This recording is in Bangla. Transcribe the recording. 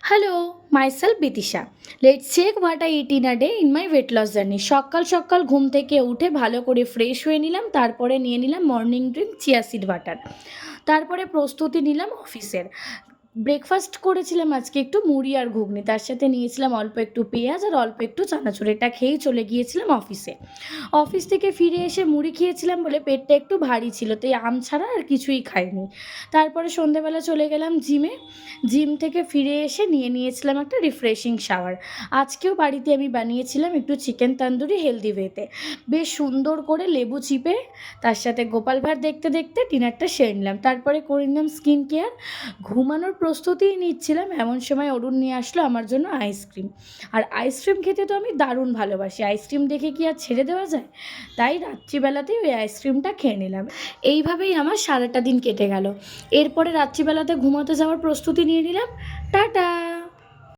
Hello, myself Bidisha. Let's check what I eat in a day in my weight loss journey. সকাল সকাল ঘুম থেকে উঠে ভালো করে ফ্রেশ হয়ে নিলাম, তারপরে নিয়ে নিলাম morning drink chia seed water. তারপরে প্রস্তুতি নিলাম অফিসের। ব্রেকফাস্ট করেছিলাম আজকে একটু মুড়ি আর ঘুগনি, তার সাথে নিয়েছিলাম অল্প একটু পেঁয়াজ আর অল্প একটু চানাচুর। এটা খেয়েই চলে গিয়েছিলাম অফিসে। অফিস থেকে ফিরে এসে মুড়ি খেয়েছিলাম বলে পেটটা একটু ভারী ছিল, তাই আম ছাড়া আর কিছুই খাইনি। তারপরে সন্ধেবেলা চলে গেলাম জিমে। জিম থেকে ফিরে এসে নিয়েছিলাম একটা রিফ্রেশিং শাওয়ার। আজকেও বাড়িতে আমি বানিয়েছিলাম একটু চিকেন তন্দুরি হেলদি ওয়েতে। বেশ সুন্দর করে লেবু চিপে তার সাথে গোপাল ভাঁড় দেখতে দেখতে ডিনারটা সেরে নিলাম। তারপরে করে নিলাম স্কিন কেয়ার। ঘুমানোর প্রস্তুতিই নিচ্ছিলাম, এমন সময় অরুণ নিয়ে আসলো আমার জন্য আইসক্রিম। আর আইসক্রিম খেতে তো আমি দারুণ ভালোবাসি, আইসক্রিম দেখে কি আর ছেড়ে দেওয়া যায়? তাই রাত্রিবেলাতেই ওই আইসক্রিমটা খেয়ে নিলাম। এইভাবেই আমার সারাটা দিন কেটে গেল। এরপরে রাত্রিবেলাতে ঘুমাতে যাওয়ার প্রস্তুতি নিয়ে নিলাম। টাটা।